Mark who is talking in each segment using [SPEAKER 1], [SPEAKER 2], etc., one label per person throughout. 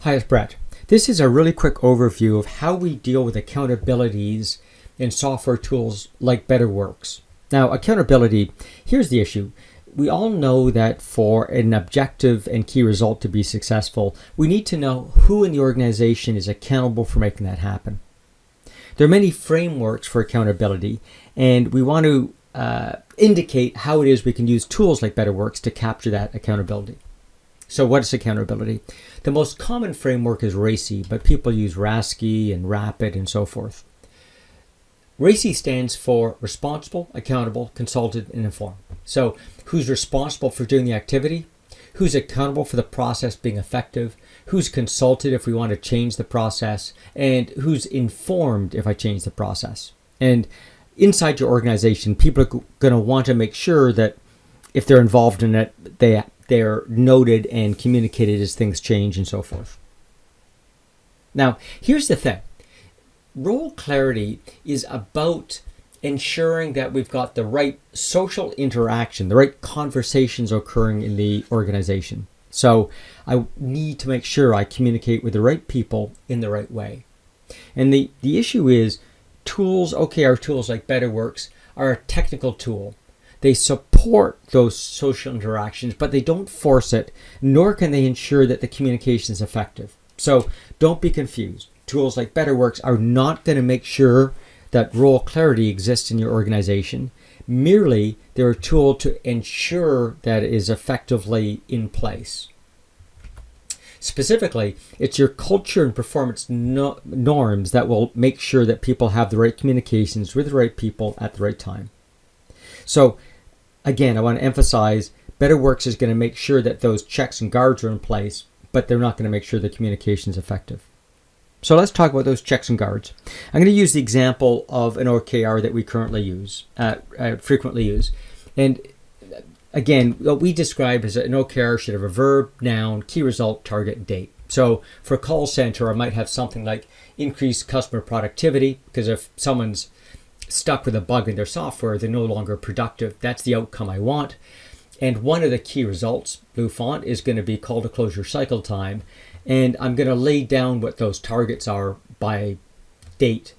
[SPEAKER 1] Hi, it's Brett. This is a really quick overview of how we deal with accountabilities in software tools like Betterworks. Now, accountability, here's the issue. We all know that for an objective and key result to be successful, we need to know who in the organization is accountable for making that happen. There are many frameworks for accountability, and we want to indicate how it is we can use tools like Betterworks to capture that accountability. So what is accountability? The most common framework is RACI, but people use RACI and RAPID and so forth. RACI stands for responsible, accountable, consulted, and informed. So who's responsible for doing the activity? Who's accountable for the process being effective? Who's consulted if we want to change the process? And who's informed if I change the process? And inside your organization, people are going to want to make sure that if they're involved in it, they're noted and communicated as things change and so forth. Now, here's the thing. Role clarity is about ensuring that we've got the right social interaction, the right conversations occurring in the organization. So I need to make sure I communicate with the right people in the right way. And the issue is tools, OKR tools like Betterworks are a technical tool. They support those social interactions, but they don't force it, nor can they ensure that the communication is effective. So don't be confused. Tools like Betterworks are not going to make sure that role clarity exists in your organization. Merely, they're a tool to ensure that it is effectively in place. Specifically, it's your culture and performance norms that will make sure that people have the right communications with the right people at the right time. So, again, I want to emphasize Betterworks is going to make sure that those checks and guards are in place, but they're not going to make sure the communication is effective. So let's talk about those checks and guards. I'm going to use the example of an OKR that we currently use, frequently use. And again, what we describe as an OKR should have a verb, noun, key result, target, date. So for a call center, I might have something like increase customer productivity, because if someone's stuck with a bug in their software, they're no longer productive. That's the outcome I want. And one of the key results, blue font, is going to be call to closure cycle time. And I'm going to lay down what those targets are by date.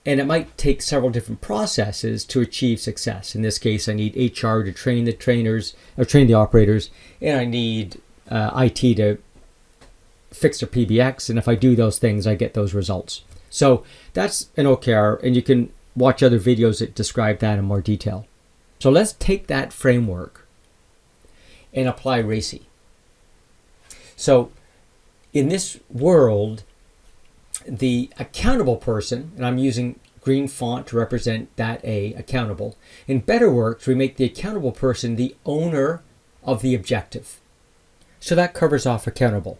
[SPEAKER 1] And it might take several different processes to achieve success. In this case, I need HR to train the trainers, or train the operators, and I need IT to fix their PBX. And if I do those things, I get those results. So that's an OKR, and you can watch other videos that describe that in more detail. So let's take that framework and apply RACI. So in this world, the accountable person, and I'm using green font to represent that A, accountable. In Betterworks, we make the accountable person the owner of the objective. So that covers off accountable.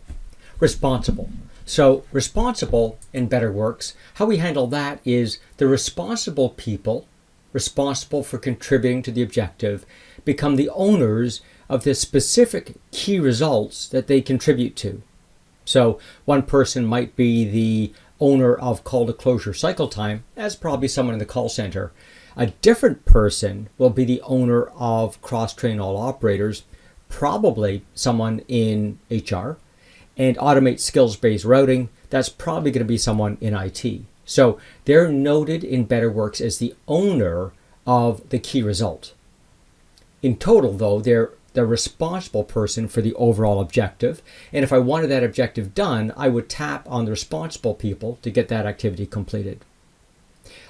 [SPEAKER 1] Responsible. So responsible in Betterworks, how we handle that is the responsible people, responsible for contributing to the objective, become the owners of the specific key results that they contribute to. So one person might be the owner of call to closure cycle time, as probably someone in the call center. A different person will be the owner of cross-train all operators, probably someone in HR, and automate skills-based routing. That's probably going to be someone in IT. So they're noted in Betterworks as the owner of the key result. In total, though, they're the responsible person for the overall objective. And if I wanted that objective done, I would tap on the responsible people to get that activity completed.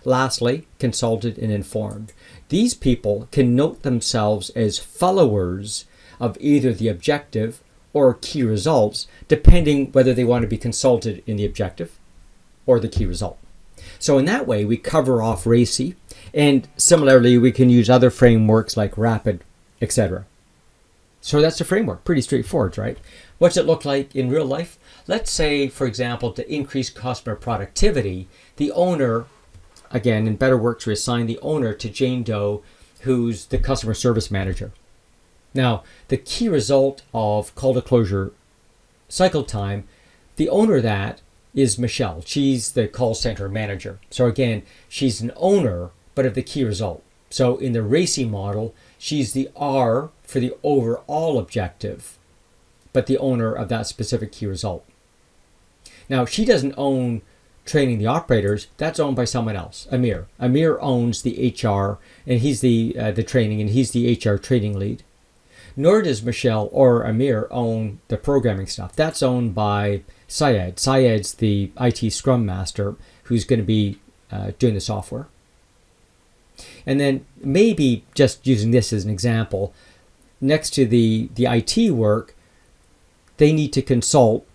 [SPEAKER 1] Lastly, consulted and informed. These people can note themselves as followers of either the objective or key results, depending whether they want to be consulted in the objective or the key result. So in that way, we cover off RACI, and similarly, we can use other frameworks like RAPID, etc. So that's the framework. Pretty straightforward, right? What's it look like in real life? Let's say, for example, to increase customer productivity, the owner, again, in Betterworks, we assign the owner to Jane Doe, who's the customer service manager. Now, the key result of call to closure cycle time, the owner of that is Michelle. She's the call center manager. So again, she's an owner, but of the key result. So in the RACI model, she's the R for the overall objective, but the owner of that specific key result. Now, she doesn't own training the operators. That's owned by someone else, Amir. Amir owns the HR, and he's the training, and he's the HR training lead. Nor does Michelle or Amir own the programming stuff. That's owned by Syed. Syed's the IT Scrum Master who's going to be doing the software. And then maybe just using this as an example, next to the IT work, they need to consult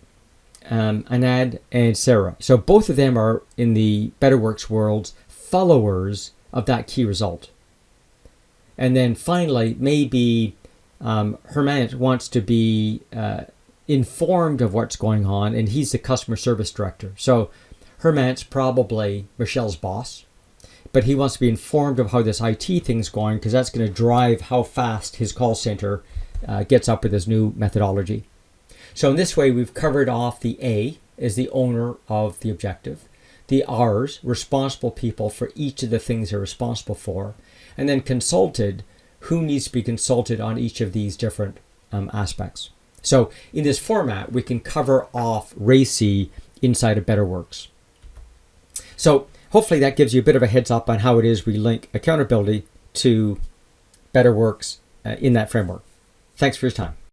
[SPEAKER 1] Anand and Sarah. So both of them are in the Betterworks world's followers of that key result. And then finally, maybe Hermant wants to be informed of what's going on, and he's the customer service director. So Hermant's probably Michelle's boss, but he wants to be informed of how this IT thing's going, because that's going to drive how fast his call center gets up with his new methodology. So in this way, we've covered off the A as the owner of the objective, the R's, responsible people for each of the things they're responsible for, and then consulted, who needs to be consulted on each of these different aspects. So in this format, we can cover off RACI inside of Betterworks. So hopefully that gives you a bit of a heads up on how it is we link accountability to Betterworks in that framework. Thanks for your time.